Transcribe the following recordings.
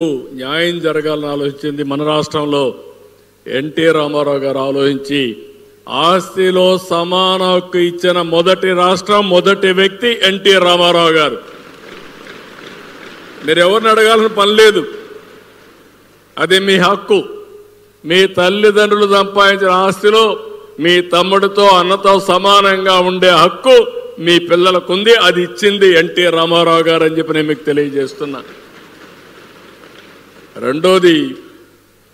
న్యాయం జరగాలని ఆలోచించింది మన రాష్ట్రంలో ఎన్టీ రామారావు గారు ఆలోచించి ఆస్తిలో సమాన హక్కు ఇచ్చిన మొదటి రాష్ట్రం మొదటి వ్యక్తి ఎన్టీ రామారావు గారు. మీరు ఎవరిని అడగాలని పని లేదు, అది మీ హక్కు. మీ తల్లిదండ్రులు సంపాదించిన ఆస్తిలో మీ తమ్ముడితో అన్నతో సమానంగా ఉండే హక్కు మీ పిల్లలకుంది. అది ఇచ్చింది ఎన్టీ రామారావు గారు అని చెప్పి నేను మీకు తెలియజేస్తున్నా. రెండోది,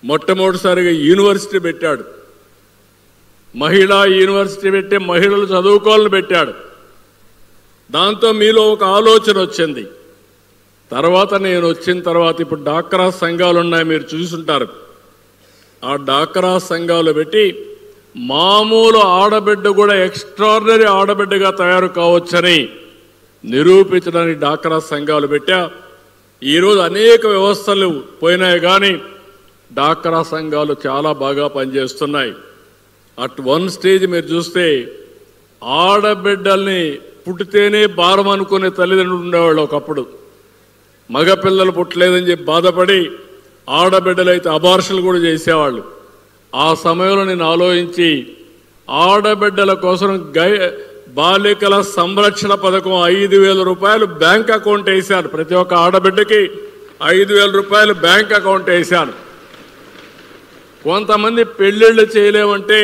మొట్టమొదటిసారిగా యూనివర్సిటీ పెట్టాడు. మహిళా యూనివర్సిటీ పెట్టి మహిళలు చదువుకోవాలని పెట్టాడు. దాంతో మీలో ఒక ఆలోచన వచ్చింది. తర్వాత నేను వచ్చిన తర్వాత ఇప్పుడు డాక్రా సంఘాలు ఉన్నాయి, మీరు చూసుంటారు. ఆ డాక్రా సంఘాలు పెట్టి మామూలు ఆడబిడ్డ కూడా ఎక్స్ట్రాడినరీ ఆడబిడ్డగా తయారు కావచ్చని నిరూపించడానికి డాక్రా సంఘాలు పెట్టా. ఈరోజు అనేక వ్యవస్థలు పోయినాయి, కానీ డాక్రా సంఘాలు చాలా బాగా పనిచేస్తున్నాయి. అట్ వన్ స్టేజ్ మీరు చూస్తే ఆడబిడ్డల్ని పుట్టితేనే భారం అనుకునే తల్లిదండ్రులు ఉండేవాళ్ళు. ఒకప్పుడు మగపిల్లలు పుట్టలేదని చెప్పి బాధపడి ఆడబిడ్డలైతే అబార్షన్లు కూడా చేసేవాళ్ళు. ఆ సమయంలో నేను ఆలోచించి ఆడబిడ్డల కోసం బాలికల సంరక్షణ పథకం 5,000 రూపాయలు బ్యాంక్ అకౌంట్ వేశాను. ప్రతి ఒక్క ఆడబిడ్డకి 5,000 రూపాయలు బ్యాంక్ అకౌంట్ వేశాను. కొంతమంది పెళ్ళిళ్ళు చేయలేమంటే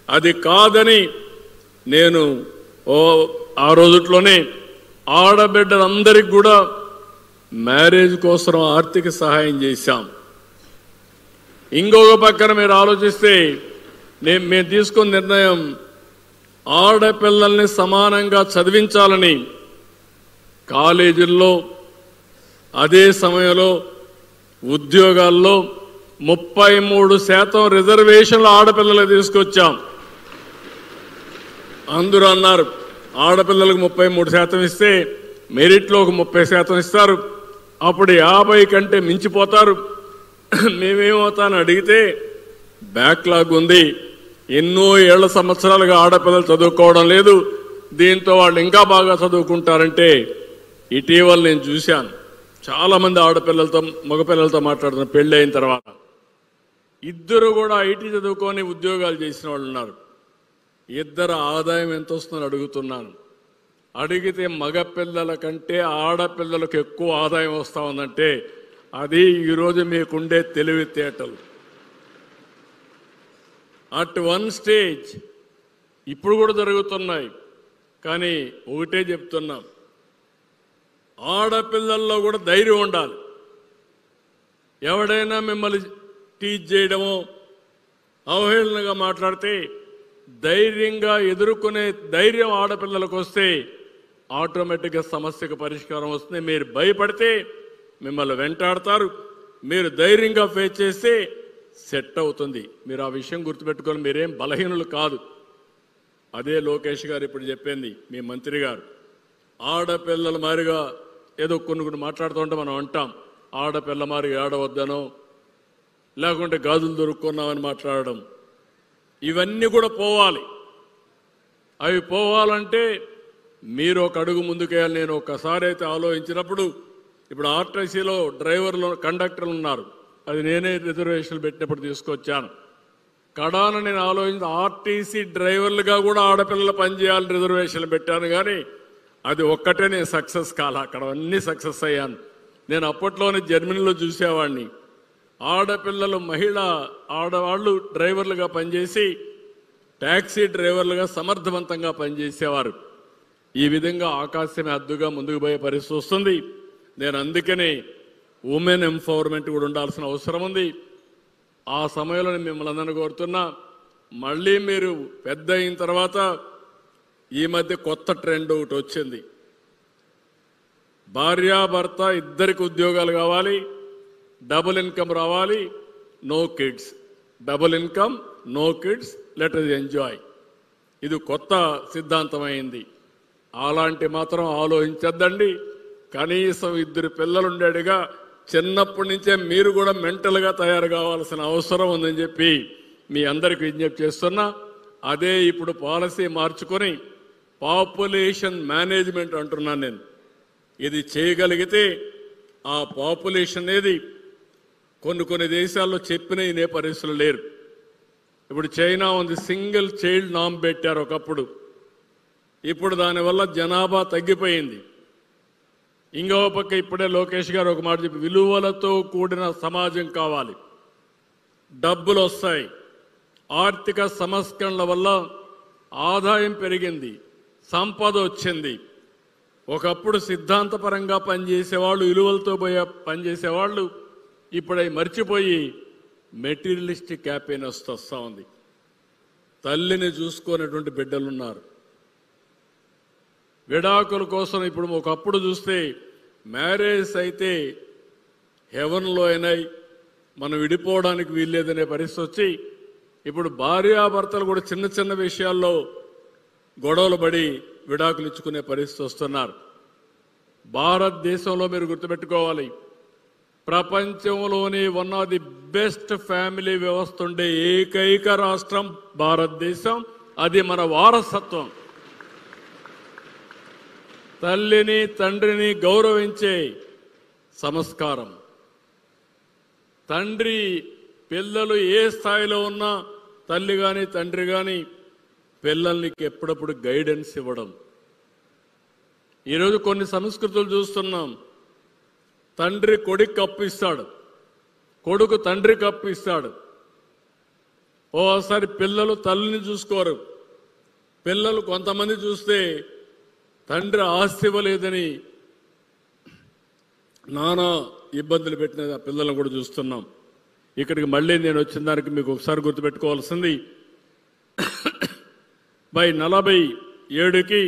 అది కాదని నేను ఆ రోజుట్లోనే ఆడబిడ్డలందరికీ కూడా మ్యారేజ్ కోసం ఆర్థిక సహాయం చేశాం. ఇంకొక పక్కన మీరు ఆలోచిస్తే మేము తీసుకున్న నిర్ణయం ఆడపిల్లల్ని సమానంగా చదివించాలని కాలేజీల్లో, అదే సమయంలో ఉద్యోగాల్లో 33% రిజర్వేషన్లు ఆడపిల్లలు తీసుకొచ్చాం. అందరూ అన్నారు ఆడపిల్లలకు 33% ఇస్తే మెరిట్లో ఒక 30% ఇస్తారు, అప్పుడు 50 కంటే మించిపోతారు. మేమేమవుతానని అడిగితే బ్యాక్లాగ్ ఉంది, ఎన్నో ఏళ్ల సంవత్సరాలుగా ఆడపిల్లలు చదువుకోవడం లేదు, దీంతో వాళ్ళు ఇంకా బాగా చదువుకుంటారంటే ఇటీవల నేను చూశాను చాలామంది ఆడపిల్లలతో మగపిల్లలతో మాట్లాడుతున్న పెళ్ళి అయిన తర్వాత ఇద్దరు కూడా ఐటీ చదువుకొని ఉద్యోగాలు చేసిన వాళ్ళు ఉన్నారు. ఇద్దరు ఆదాయం ఎంత వస్తుందని అడుగుతున్నాను. అడిగితే మగపిల్లల కంటే ఆడపిల్లలకు ఎక్కువ ఆదాయం వస్తూ ఉందంటే అది ఈరోజు మీకుండే తెలివితేటలు. అట్ వన్ స్టేజ్ ఇప్పుడు కూడా జరుగుతున్నాయి, కానీ ఒకటే చెప్తున్నాం, ఆడపిల్లల్లో కూడా ధైర్యం ఉండాలి. ఎవడైనా మిమ్మల్ని టీచ్ చేయడమో అవహేళనగా మాట్లాడితే ధైర్యంగా ఎదుర్కొనే ధైర్యం ఆడపిల్లలకు వస్తే ఆటోమేటిక్గా సమస్యకు పరిష్కారం వస్తుంది. మీరు భయపడితే మిమ్మల్ని వెంటాడతారు, మీరు ధైర్యంగా ఫేస్ చేస్తే సెట్ అవుతుంది. మీరు ఆ విషయం గుర్తుపెట్టుకొని మీరేం బలహీనులు కాదు. అదే లోకేష్ గారు ఇప్పుడు చెప్పింది, మీ మంత్రి గారు. ఆడపిల్లల మారిగా ఏదో కొన్ని మాట్లాడుతూ ఉంటే మనం అంటాం ఆడపిల్ల మారిగా ఏడవద్దనో లేకుంటే గాజులు దొరుకున్నామని మాట్లాడడం. ఇవన్నీ కూడా పోవాలి. అవి పోవాలంటే మీరు ఒక అడుగు ముందుకేయాలి. నేను ఒక్కసారి అయితే ఆలోచించినప్పుడు ఇప్పుడు ఆర్టీసీలో డ్రైవర్లు కండక్టర్లు ఉన్నారు, అది నేనే రిజర్వేషన్లు పెట్టినప్పుడు తీసుకొచ్చాను. కడాన నేను ఆలోచించి ఆర్టీసీ డ్రైవర్లుగా కూడా ఆడపిల్లలు పనిచేయాలని రిజర్వేషన్లు పెట్టాను, కానీ అది ఒక్కటే నేను సక్సెస్ కాల. అక్కడ అన్నీ సక్సెస్ అయ్యాను. నేను అప్పట్లోనే జర్మనీలో చూసేవాడిని. ఆడపిల్లలు ఆడవాళ్ళు డ్రైవర్లుగా పనిచేసి ట్యాక్సీ డ్రైవర్లుగా సమర్థవంతంగా పనిచేసేవారు. ఈ విధంగా ఆకాశమే హద్దుగా ముందుకు పోయే పరిస్థితి వస్తుంది. నేను అందుకనే ఉమెన్ ఎంపవర్మెంట్ కూడా ఉండాల్సిన అవసరం ఉంది. ఆ సమయంలో మిమ్మల్ని అందరినీ కోరుతున్నా, మళ్ళీ మీరు పెద్ద అయిన తర్వాత ఈ మధ్య కొత్త ట్రెండ్ ఒకటి వచ్చింది. భార్యాభర్త ఇద్దరికి ఉద్యోగాలు కావాలి, డబుల్ ఇన్కమ్ రావాలి, no kids. Double income, no kids, let us enjoy. ఇది కొత్త సిద్ధాంతం అయింది. అలాంటి మాత్రం ఆలోచించద్దండి. కనీసం 2 పిల్లలుండేడుగా చిన్నప్పటి నుంచే మీరు కూడా మెంటల్గా తయారు కావాల్సిన అవసరం ఉందని చెప్పి మీ అందరికి విజ్ఞప్తి చేస్తున్నా. అదే ఇప్పుడు పాలసీ మార్చుకొని పాపులేషన్ మేనేజ్మెంట్ అంటున్నాను నేను. ఇది చేయగలిగితే ఆ పాపులేషన్ అనేది కొన్ని దేశాల్లో చెప్పిన ఇనే పరిస్థితులు లేరు. ఇప్పుడు చైనా ఉంది, సింగిల్ చైల్డ్ నామ్ పెట్టారు ఒకప్పుడు. ఇప్పుడు దానివల్ల జనాభా తగ్గిపోయింది. ఇంకో పక్క ఇప్పుడే లోకేష్ గారు ఒక మాట చెప్పి, విలువలతో కూడిన సమాజం కావాలి, డబ్బులు వస్తాయి, ఆర్థిక సంస్కరణల వల్ల ఆదాయం పెరిగింది, సంపద వచ్చింది. ఒకప్పుడు సిద్ధాంతపరంగా పనిచేసేవాళ్ళు, విలువలతో పనిచేసేవాళ్ళు ఇప్పుడు అవి మర్చిపోయి మెటీరియలిస్టిక్ హ్యాపీనెస్ వస్తూ ఉంది. తల్లిని చూసుకునేటువంటి బిడ్డలున్నారు. విడాకుల కోసం ఇప్పుడు ఒకప్పుడు చూస్తే మ్యారేజ్ అయితే హెవెన్లో అయినాయి, మనం విడిపోవడానికి వీల్లేదనే పరిస్థితి వచ్చి ఇప్పుడు భార్యాభర్తలు కూడా చిన్న చిన్న విషయాల్లో గొడవలు పడి విడాకులు ఇచ్చుకునే పరిస్థితి వస్తున్నారు. భారతదేశంలో మీరు గుర్తుపెట్టుకోవాలి, ప్రపంచంలోని one of the best family వ్యవస్థ ఉండే ఏకైక రాష్ట్రం భారతదేశం. అది మన వారసత్వం. తల్లిని తండ్రిని గౌరవించే సంస్కారం. తండ్రి పిల్లలు ఏ స్థాయిలో ఉన్నా తల్లి కానీ తండ్రి కానీ పిల్లల్ని ఎప్పుడప్పుడు గైడెన్స్ ఇవ్వడం. ఈరోజు కొన్ని సంస్కృతులు చూస్తున్నాం. తండ్రి కొడుకు అప్పు ఇస్తాడు, కొడుకు తండ్రికి అప్పు ఇస్తాడు. ఓసారి పిల్లలు తల్లిని చూసుకోరు. పిల్లలు కొంతమంది చూస్తే తండ్రి ఆస్తి ఇవ్వలేదని నానా ఇబ్బందులు పెట్టిన పిల్లలను కూడా చూస్తున్నాం. ఇక్కడికి మళ్ళీ నేను వచ్చిన దానికి మీకు ఒకసారి గుర్తుపెట్టుకోవాల్సింది, బై 47కి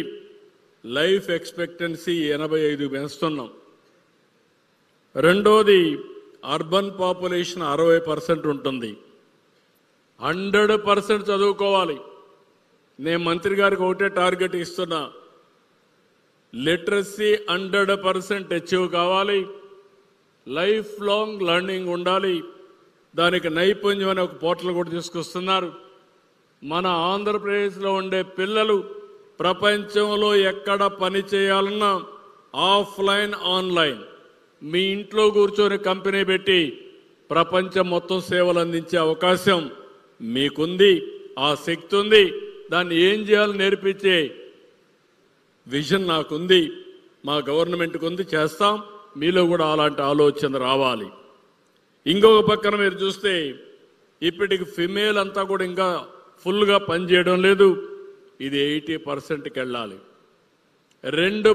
లైఫ్ ఎక్స్పెక్టెన్సీ 85 పెంచుతున్నాం. రెండోది, అర్బన్ పాపులేషన్ 60% ఉంటుంది. 100% చదువుకోవాలి. నేను మంత్రి గారికి ఒకటే టార్గెట్ ఇస్తున్నా, లిటరసీ 100% అచీవ్ కావాలి. లైఫ్ లాంగ్ లెర్నింగ్ ఉండాలి. దానికి నైపుణ్యం అనే ఒక పోర్టల్ కూడా తీసుకొస్తున్నారు. మన ఆంధ్రప్రదేశ్లో ఉండే పిల్లలు ప్రపంచంలో ఎక్కడ పని చేయాలన్నా ఆఫ్లైన్ ఆన్లైన్, మీ ఇంట్లో కూర్చొని కంపెనీ పెట్టి ప్రపంచం మొత్తం సేవలు అందించే అవకాశం మీకుంది. ఆ శక్తి ఉంది. దాన్ని ఏం చేయాలో నేర్పించే విజన్ నాకుంది, మా గవర్నమెంట్కి ఉంది, చేస్తాం. మీలో కూడా అలాంటి ఆలోచన రావాలి. ఇంకొక పక్కన మీరు చూస్తే ఇప్పటికి ఫిమేల్ అంతా కూడా ఇంకా ఫుల్గా పనిచేయడం లేదు. ఇది 80%కి వెళ్ళాలి. 2